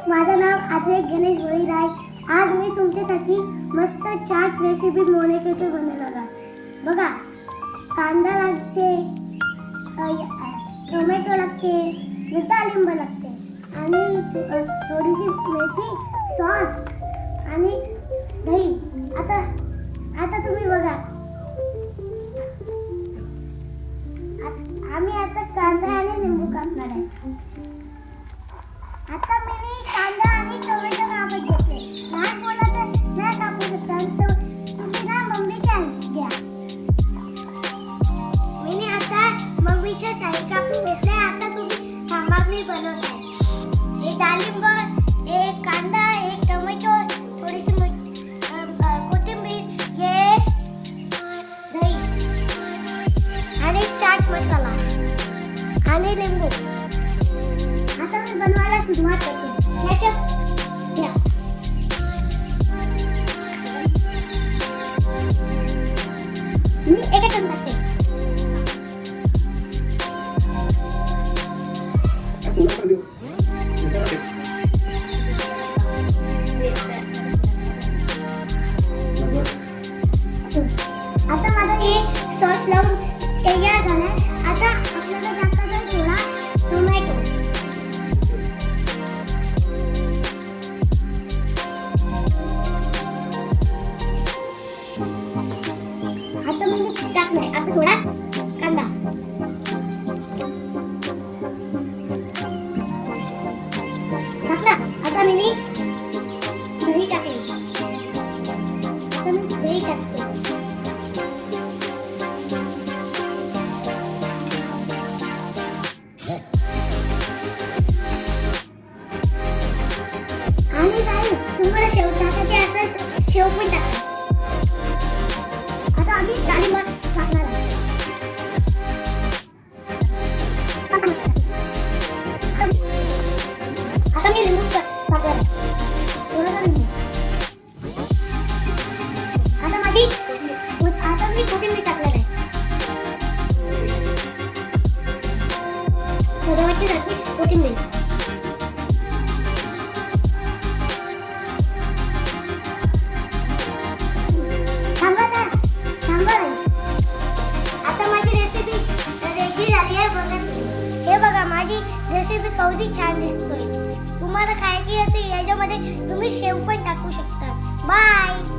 माझं नाव आजय गणेश गोळीराय. आज मी तुमच्यासाठी मस्त चाट रेसिपी मोनिकेचे बनवणार आहे. बघा, कांदा लागते, टोमॅटो लागते, डाळिंब लागते आणि थोडीशी मेथी, सॉस आणि दही. आता तुम्ही बघा, आम्ही आता कांदा आणि लिंबू कापणार आहे. आता मी कांदा आणि टोमॅटो कापत घेतले. लहान मुलं तर नाही कापू शकतात, तुम्ही ना मम्मीच्या घ्या. मी आता मम्मीच्या साईड कापून घेतले. आता तुम्ही सामग्री बनवत आहे. एक डाळिंब, एक कांदा, एक टोमॅटो, थोडीशी कोथिंबीर, हे दही आणि चाट मसाला आणि लिंबू. आता मी बनवायला सुरुवात करते. घ्या. मी एक टाकते. आता माझा हे सॉस लावून तयार झालाय. आता आपल्याला टाकायचा थोडा टोमॅटो. आता मी टाकलाय. आता थोडा कांदा. टाकला. आता मी दही टाकली. आता मी दही टाकते. आणि काही तुम्हाला शेव टाकायचे असेल तर शेव पण टाका. आता आम्ही डाळिंब टाकणार आहे. आता मी लिंबू टाकणार आहे. थोडासा लिंबू. आता मी कोथिंबीर टाकणार आहे. सजावटीसाठी कोथिंबीर. आता माझी रेसिपी रेडी झाली आहे. बघा, हे बघा, माझी रेसिपी कवडी छान दिसतोय. तुम्हाला खायची असेल याच्यामध्ये तुम्ही शेव पण टाकू शकता. बाय.